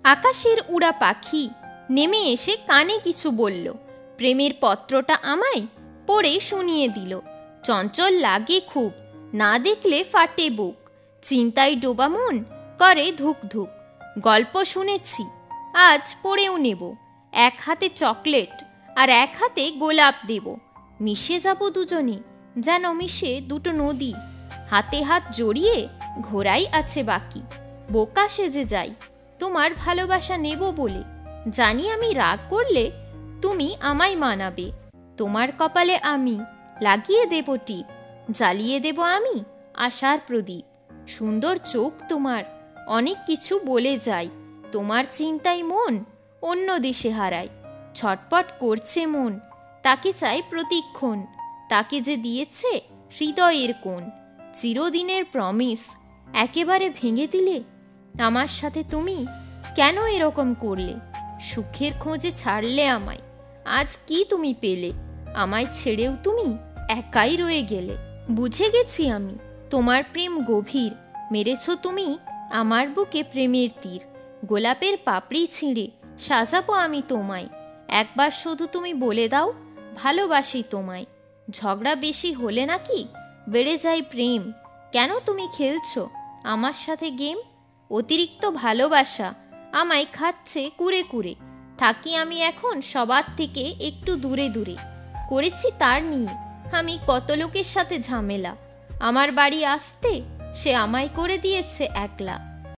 আকাশের উড়া পাখি নেমে এসে কানে কিছু বলল। প্রেমের পত্রটা আমায় পড়ে শুনিয়ে দিল। চঞ্চল লাগে খুব, না দেখলে ফাটে বুক। চিন্তায় ডোবা মন করে ধুক ধুক। গল্প শুনেছি, আজ পড়েও নেব। এক হাতে চকলেট আর এক হাতে গোলাপ দেব। মিশে যাব দুজনে, যেন মিশে দুটো নদী। হাতে হাত জড়িয়ে ঘোরাই আছে বাকি। বোকা সেজে যাই তোমার ভালোবাসা নেব বলে। জানি আমি রাগ করলে তুমি আমায় মানাবে। তোমার কপালে আমি লাগিয়ে দেব টিপ। জ্বালিয়ে দেব আমি আশার প্রদীপ। সুন্দর চোখ তোমার, অনেক কিছু বলে যায়। তোমার চিন্তায় মন অন্য দেশে হারায়। ছটপট করছে মন, তাকে চাই প্রতিক্ষণ। তাকে যে দিয়েছে হৃদয়ের কোণ। চিরদিনের প্রমিস একেবারে ভেঙে দিলে। আমার সাথে তুমি কেন এরকম করলে? সুখের খোঁজে ছাড়লে আমায়, আজ কি তুমি পেলে? আমায় ছেড়েও তুমি একাই রয়ে গেলে। বুঝে গেছি আমি তোমার প্রেম গভীর। মেরেছ তুমি আমার বুকে প্রেমের তীর। গোলাপের পাপড়ি ছিঁড়ে সাজাবো আমি তোমায়। একবার শুধু তুমি বলে দাও ভালোবাসি তোমায়। ঝগড়া বেশি হলে নাকি বেড়ে যায় প্রেম? কেন তুমি খেলছো আমার সাথে গেম? অতিরিক্ত ভালোবাসা আমায় খাচ্ছে কুরে কুরে। থাকি আমি এখন সবার থেকে একটু দূরে দূরে। করেছি তার নিয়ে আমি কত লোকের সাথে ঝামেলা। আমার বাড়ি আসতে সে আমায় করে দিয়েছে একলা।